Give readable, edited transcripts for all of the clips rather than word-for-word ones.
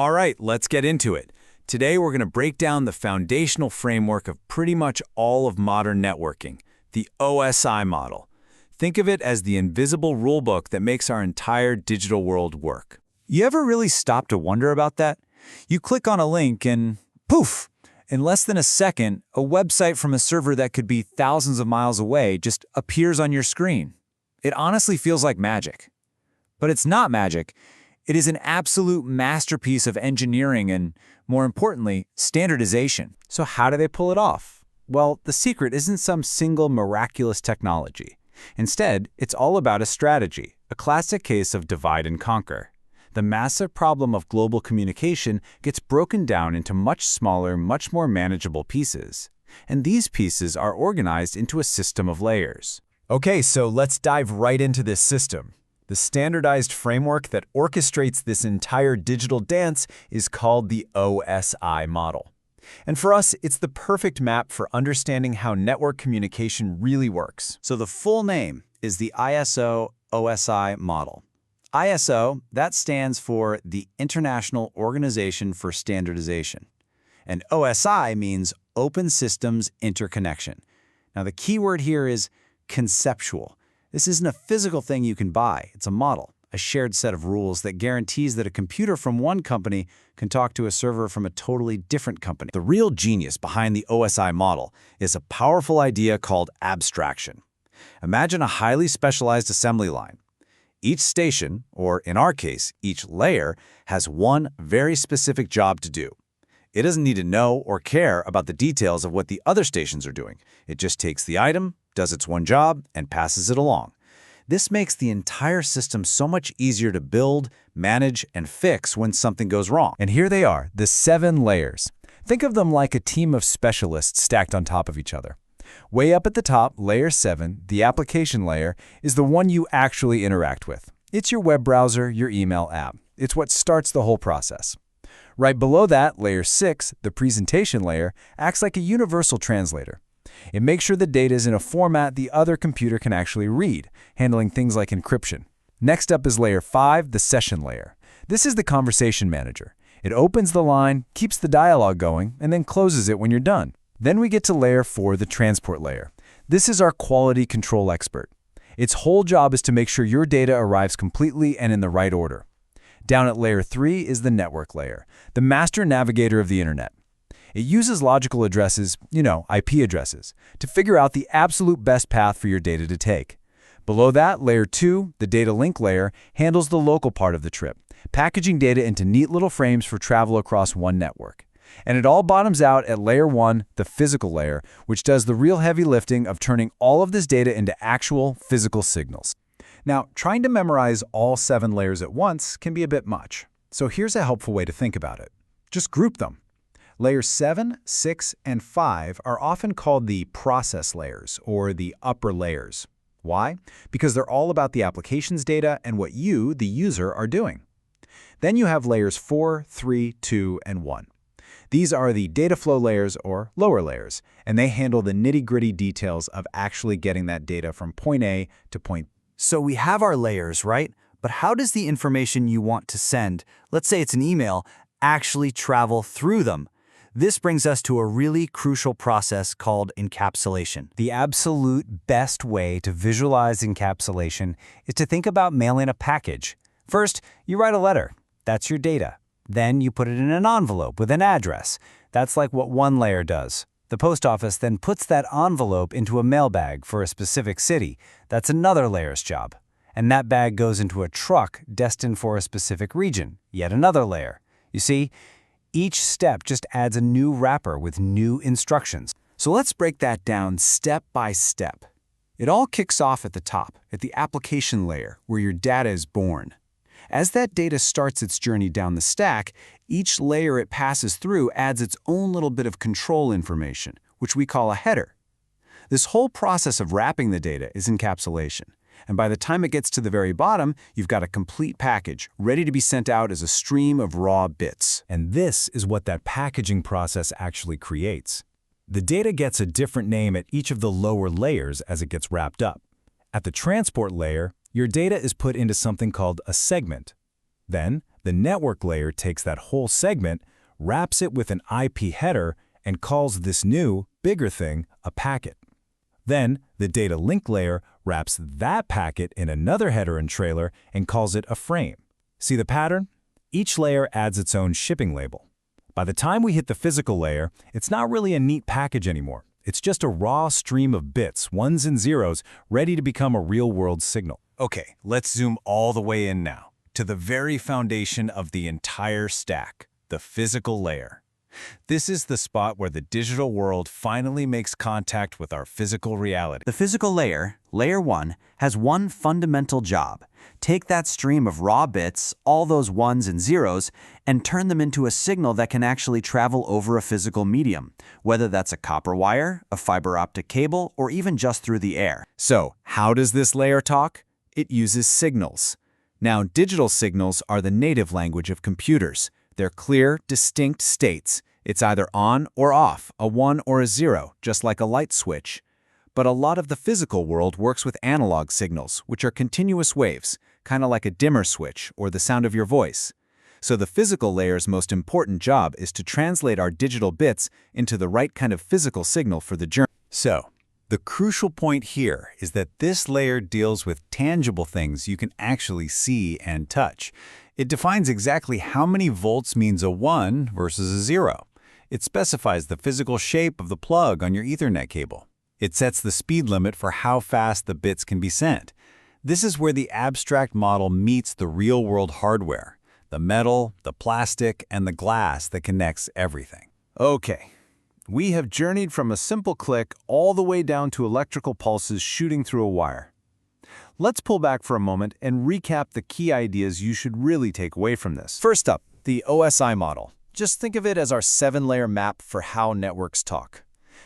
All right, let's get into it. Today we're going to break down the foundational framework of pretty much all of modern networking, the OSI model. Think of it as the invisible rulebook that makes our entire digital world work. You ever really stop to wonder about that? You click on a link and poof! In less than a second, a website from a server that could be thousands of miles away just appears on your screen. It honestly feels like magic. But it's not magic. It is an absolute masterpiece of engineering and, more importantly, standardization. So how do they pull it off? Well, the secret isn't some single miraculous technology. Instead, it's all about a strategy, a classic case of divide and conquer. The massive problem of global communication gets broken down into much smaller, much more manageable pieces. And these pieces are organized into a system of layers. Okay, so let's dive right into this system. The standardized framework that orchestrates this entire digital dance is called the OSI model. And for us, it's the perfect map for understanding how network communication really works. So the full name is the ISO-OSI Model. ISO, that stands for the International Organization for Standardization. And OSI means Open Systems Interconnection. Now the key word here is conceptual. This isn't a physical thing you can buy. It's a model, a shared set of rules that guarantees that a computer from one company can talk to a server from a totally different company. The real genius behind the OSI model is a powerful idea called abstraction. Imagine a highly specialized assembly line. Each station, or in our case, each layer, has one very specific job to do. It doesn't need to know or care about the details of what the other stations are doing. It just takes the item, does its one job, and passes it along. This makes the entire system so much easier to build, manage, and fix when something goes wrong. And here they are, the 7 layers. Think of them like a team of specialists stacked on top of each other. Way up at the top, layer 7, the application layer, is the one you actually interact with. It's your web browser, your email app. It's what starts the whole process. Right below that, layer 6, the presentation layer, acts like a universal translator. It makes sure the data is in a format the other computer can actually read, handling things like encryption. Next up is layer 5, the session layer. This is the conversation manager. It opens the line, keeps the dialogue going, and then closes it when you're done. Then we get to layer 4, the transport layer. This is our quality control expert. Its whole job is to make sure your data arrives completely and in the right order. Down at layer 3 is the network layer, the master navigator of the internet. It uses logical addresses, IP addresses, to figure out the absolute best path for your data to take. Below that, layer 2, the data link layer, handles the local part of the trip, packaging data into neat little frames for travel across one network. And it all bottoms out at layer 1, the physical layer, which does the real heavy lifting of turning all of this data into actual physical signals. Now, trying to memorize all 7 layers at once can be a bit much. So here's a helpful way to think about it. Just group them. Layers 7, 6, and 5 are often called the process layers, or the upper layers. Why? Because they're all about the application's data and what you, the user, are doing. Then you have layers 4, 3, 2, and 1. These are the data flow layers, or lower layers, and they handle the nitty-gritty details of actually getting that data from point A to point B. So we have our layers, right? But how does the information you want to send, let's say it's an email, actually travel through them? This brings us to a really crucial process called encapsulation. The absolute best way to visualize encapsulation is to think about mailing a package. First, you write a letter. That's your data. Then you put it in an envelope with an address. That's like what one layer does. The post office then puts that envelope into a mailbag for a specific city. That's another layer's job. And that bag goes into a truck destined for a specific region. Yet another layer. You see, each step just adds a new wrapper with new instructions. So let's break that down step by step. It all kicks off at the top, at the application layer, where your data is born. As that data starts its journey down the stack, each layer it passes through adds its own little bit of control information, which we call a header. This whole process of wrapping the data is encapsulation. And by the time it gets to the very bottom, you've got a complete package, ready to be sent out as a stream of raw bits. And this is what that packaging process actually creates. The data gets a different name at each of the lower layers as it gets wrapped up. At the transport layer, your data is put into something called a segment. Then, The network layer takes that whole segment, wraps it with an IP header, and calls this new, bigger thing a packet. Then, the data link layer wraps that packet in another header and trailer and calls it a frame. See the pattern? Each layer adds its own shipping label. By the time we hit the physical layer, it's not really a neat package anymore. It's just a raw stream of bits, ones and zeros, ready to become a real-world signal. Okay, let's zoom all the way in now, to the very foundation of the entire stack, the physical layer. This is the spot where the digital world finally makes contact with our physical reality. The physical layer, layer 1, has one fundamental job. Take that stream of raw bits, all those ones and zeros, and turn them into a signal that can actually travel over a physical medium, whether that's a copper wire, a fiber optic cable, or even just through the air. So, how does this layer talk? It uses signals. Now, digital signals are the native language of computers. They're clear, distinct states. It's either on or off, a 1 or a 0, just like a light switch. But a lot of the physical world works with analog signals, which are continuous waves, kind of like a dimmer switch or the sound of your voice. So the physical layer's most important job is to translate our digital bits into the right kind of physical signal for the journey. So, the crucial point here is that this layer deals with tangible things you can actually see and touch. It defines exactly how many volts means a 1 versus a 0. It specifies the physical shape of the plug on your Ethernet cable. It sets the speed limit for how fast the bits can be sent. This is where the abstract model meets the real-world hardware, the metal, the plastic, and the glass that connects everything. Okay. We have journeyed from a simple click all the way down to electrical pulses shooting through a wire. Let's pull back for a moment and recap the key ideas you should really take away from this. First up, the OSI model. Just think of it as our 7-layer map for how networks talk.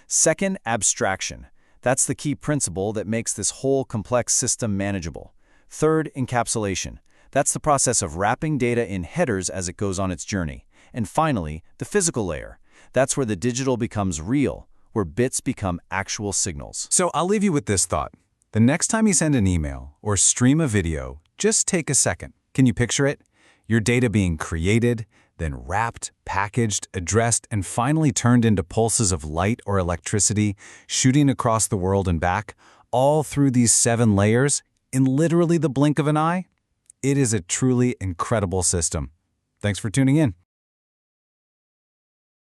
Second, abstraction. That's the key principle that makes this whole complex system manageable. Third, encapsulation. That's the process of wrapping data in headers as it goes on its journey. And finally, the physical layer. That's where the digital becomes real, where bits become actual signals. So I'll leave you with this thought. The next time you send an email or stream a video, just take a second. Can you picture it? Your data being created, then wrapped, packaged, addressed, and finally turned into pulses of light or electricity, shooting across the world and back, all through these 7 layers, in literally the blink of an eye? It is a truly incredible system. Thanks for tuning in.